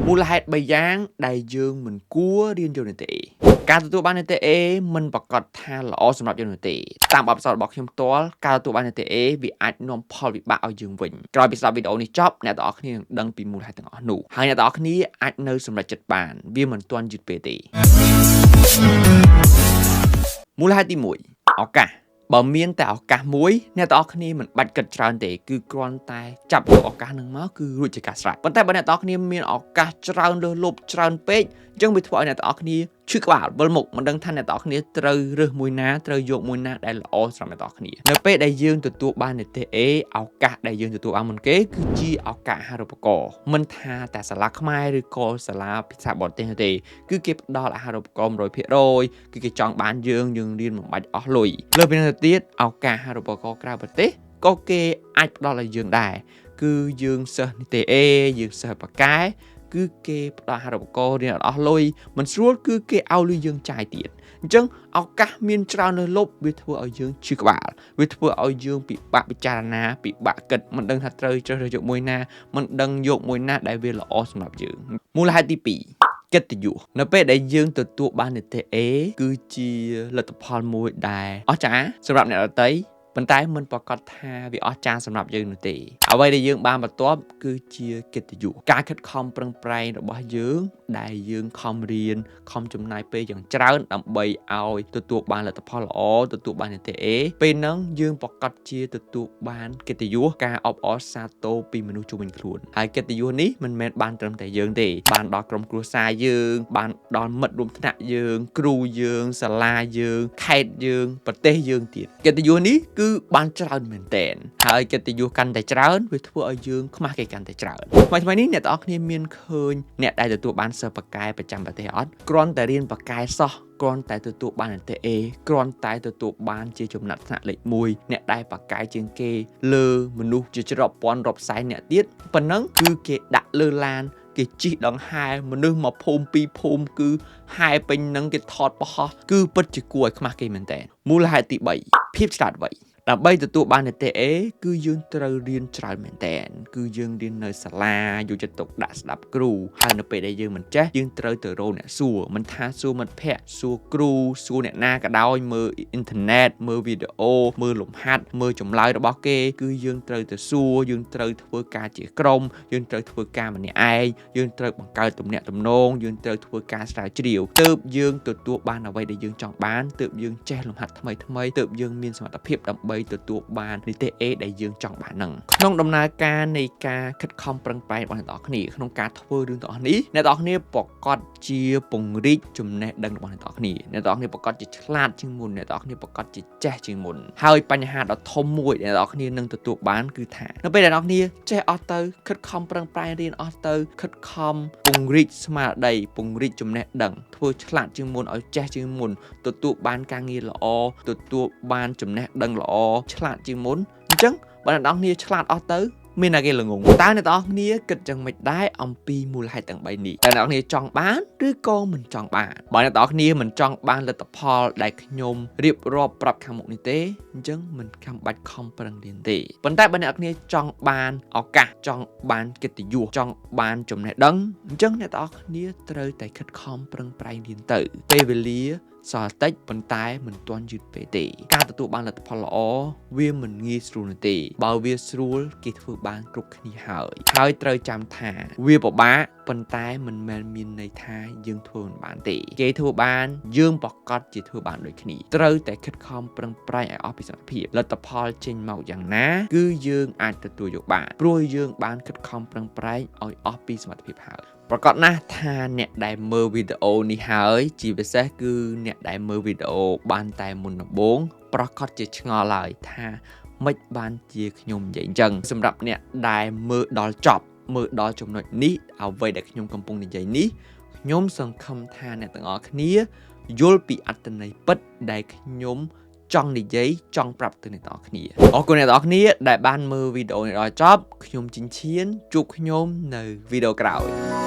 មូលហេតុ3យ៉ាងដែលយើងមិនគួររៀនយកនោះទេការទទួលបាននីតិ A មិនប្រកាសថាល្អសម្រាប់យើងនោះទេតាមបទពិសោធន៍របស់ខ្ញុំផ្ទាល់ការទទួលបាននីតិ A វាអាចនាំផលវិបាកឲ្យយើងវិញក្រោយពីស្ដាប់វីដេអូនេះចប់អ្នកទាំងអស់គ្នានឹងដឹងពីមូលហេតុទាំងអស់នោះហើយអ្នកទាំងអស់គ្នាអាចនៅសម្រេចចិត្តបានវាមិនទាន់យឺតពេកទេមូលហេតុទី1ឱកាសបើមានតែឱកាសមួយអ្នកទាំងអស់គ្នាមិនបាច់គិតច្រើនទេគឺគ្រាន់តែចាប់យកឱកាសនឹងមកគឺរួចជាការស្រេចប៉ុន្តែបើអ្នកទាំងអស់គ្នាមានឱកាសច្រើនលើសលប់ច្រើនពេកអញ្ចឹងវាធ្វើឲ្យអ្នកទាំងអស់គ្នាឈឺក្បាលវិលមុខមិនដឹងថាអ្នកទាំងអស់គ្នាត្រូវរើសមួយណាត្រូវយកមួយណាដែលល្អសម្រាប់អ្នកទាំងអស់គ្នានៅពេលដែលយើងទទួលបាននីតិ A ឱកាសដែលយើងទទួលបានមុនគេគឺជាឱកាសអាហារូបករណ៍មិនថាតែសាលាខ្មែរឬក៏សាលាភាសាបរទេសទេគឺគេផ្ដល់អាហារូបករណ៍ 100% គឺគេចង់បានយើងរៀនមិនបាច់អស់លុយលើពីនេះទៅទៀតឱកាសអាហារូបករណ៍ក្រៅប្រទេសក៏គេអាចផ្ដល់ឲ្យយើងដែរគឺយើងសិស្សនីតិ A យើងសិស្សបកែគឺគេផ្ដល់អាហារូបករណ៍រៀនអត់អស់លុយមិនស្រួលគឺគេឲ្យលុយយើងចាយទៀតអញ្ចឹងឱកាសមានច្រើនលើសលប់វាធ្វើឲ្យយើងឈឺក្បាលវាធ្វើឲ្យយើងពិបាកពិចារណាពិបាកគិតមិនដឹងថាត្រូវជ្រើសរើសយកមួយណាមិនដឹងយកមួយណាដែលវាល្អសម្រាប់យើងមូលហេតុទី2កិត្តិយសនៅពេលដែលយើងទទួលបាននីតិ A គឺជាលទ្ធផលមួយដែលអស្ចារ្យសម្រាប់អ្នកដទៃប៉ុន្តែមិនប្រកាសថាវាអស្ចារ្យសម្រាប់យើងនោះទេអ្វីដែលយើងបានបន្ទាប់គឺជាកិត្តិយសការខិតខំប្រឹងប្រែងរបស់យើងដែលយើងខំរៀនខំចំណាយពេលយ៉ាងច្រើនដើម្បីឲ្យទទួលបានលទ្ធផលល្អទទួលបាននីតិ A ពេលហ្នឹងយើងប្រកាសជាទទួលបានកិត្តិយសការអបអរសាទរពីមនុស្សជុំវិញខ្លួនហើយកិត្តិយសនេះមិនមែនបានត្រឹមតែយើងទេបានដល់ក្រុមគ្រួសារយើងបានដល់មិត្តរួមថ្នាក់យើងគ្រូយើងសាលាយើងខេត្តយើងប្រទេសយើងទៀតកិត្តិយសនេះគឺបានច្រើនមែនទែនហើយកិត្តិយសកាន់តែច្រើនវាធ្វើឲ្យយើងខ្មាស់គេកាន់តែច្រើនថ្មីនេះអ្នកទាំងអស់គ្នាមានឃើញអ្នកដែលទទួលបានសិស្សបកែប្រចាំប្រទេសអត់គ្រាន់តែរៀនបកែសោះគ្រាន់តែទទួលបាននីតិ A គ្រាន់តែទទួលបានជាចំណាត់ថ្នាក់លេខ1អ្នកដែលបកែជាងគេលើមនុស្សជារាប់ពាន់រាប់សែនអ្នកទៀតប៉ុណ្ណឹងគឺគេដាក់លើឡានគេជិះដង្ហែមនុស្សមកភូមិពីរភូមិគឺហែពេញនឹងគេថតបោះគឺពិតជាគួរឲ្យខ្មាស់គេមែនតើមូលហេតុទី3ភាពឆ្លាតវៃដើម្បីទទួលបាននីតិ A គឺយើងត្រូវរៀនច្រើនមែនតើគឺយើងរៀននៅសាលាយកចិត្តទុកដាក់ស្ដាប់គ្រូហើយនៅពេលដែលយើងមិនចេះយើងត្រូវទៅរកអ្នកសួរមិនថាសួរមិត្តភ័ក្តិសួរគ្រូសួរអ្នកណាក៏ដោយមើលអ៊ីនធឺណិតមើលវីដេអូមើលលំហាត់មើលចម្លើយរបស់គេគឺយើងត្រូវទៅសួរយើងត្រូវធ្វើការជាក្រុមយើងត្រូវធ្វើការម្នាក់ឯងយើងត្រូវបង្កើតទំនាក់ទំនងយើងត្រូវធ្វើការស្រាវជ្រាវទើបយើងទទួលបានអ្វីដែលយើងចង់បានទើបយើងចេះលំហាត់ថ្មីទើបយើងមានសមត្ថភាពដើម្បីទទួលបាននីតិ A ដែលយើងចង់បានហ្នឹងក្នុងដំណើរការនៃការខិតខំប្រឹងប្រែងរបស់អ្នកទាំងអស់គ្នាក្នុងការធ្វើរឿងទាំងអស់នេះអ្នកទាំងអស់គ្នាប្រកាសជាពង្រីកចំណេះដឹងរបស់អ្នកទាំងអស់គ្នាអ្នកទាំងអស់គ្នាប្រកាសជាឆ្លាតជាងមុនអ្នកទាំងអស់គ្នាប្រកាសជាចេះជាងមុនហើយបញ្ហាដ៏ធំមួយដែលអ្នកទាំងអស់គ្នានឹងទទួលបានគឺថានៅពេលដែលអ្នកទាំងអស់គ្នាចេះអស់ទៅខិតខំប្រឹងប្រែងរៀនអស់ទៅខិតខំពង្រីកស្មារតីពង្រីកចំណេះដឹងធ្វើឆ្លាតជាងមុនឲ្យចេះជាងមុនទទួលបានការងារល្អទទួលបានចំណេះដឹងល្អឆ្លាតជាងមុនអញ្ចឹងបើអ្នកនរគ្នាឆ្លាតអស់ទៅមានតែគេល្ងងតើអ្នកនរគ្នាគិតយ៉ាងម៉េចដែរអំពីមូលហេតុទាំង3នេះតើអ្នកនរគ្នាចង់បានឬក៏មិនចង់បានបើអ្នកនរគ្នាមិនចង់បានលទ្ធផលដែលខ្ញុំរៀបរាប់ប្រាប់ខាងមុខនេះទេអញ្ចឹងមិនចាំបាច់ខំប្រឹងរៀនទេប៉ុន្តែបើអ្នកនរគ្នាចង់បានឱកាសចង់បានកិត្តិយសចង់បានចំណេះដឹងអញ្ចឹងអ្នកនរគ្នាត្រូវតែខិតខំប្រឹងប្រែងរៀនទៅពេលវេលាសល់តិចប៉ុន្តែមិនទាន់យឺតពេកទេការទទួលបានលទ្ធផលល្អវាមិនងាយស្រួលនោះទេបើវាស្រួលគេធ្វើបានគ្រប់គ្នាហើយត្រូវចាំថាវាពិបាកប៉ុន្តែមិនមែនមានន័យថាយើងធ្វើមិនបានទេគេធ្វើបានយើងប្រកាសជាធ្វើបានដូចគ្នាត្រូវតែខិតខំប្រឹងប្រែងឲ្យអស់ពីសមត្ថភាពលទ្ធផលចេញមកយ៉ាងណាគឺយើងអាចទទួលយកបានព្រោះយើងបានខិតខំប្រឹងប្រែងឲ្យអស់ពីសមត្ថភាពហើយប្រកាសណាស់ថាអ្នកដែលមើលវីដេអូនេះហើយជាពិសេសគឺអ្នកដែលមើលវីដេអូបានតែមុនដំបូងប្រកាសជាឆ្ងល់ហើយថាមិនបានជាខ្ញុំនិយាយអញ្ចឹងសម្រាប់អ្នកដែលមើលដល់ចប់មើលដល់ចំណុចនេះអ្វីដែលខ្ញុំកំពុងនិយាយនេះខ្ញុំសង្ឃឹមថាអ្នកទាំងអស់គ្នាយល់ពីអត្ថន័យពិតដែលខ្ញុំចង់និយាយចង់ប្រាប់ទៅអ្នកទាំងអស់គ្នាអរគុណអ្នកទាំងអស់គ្នាដែលបានមើលវីដេអូនេះដល់ចប់ខ្ញុំជីនឈៀនជួបខ្ញុំនៅវីដេអូក្រោយ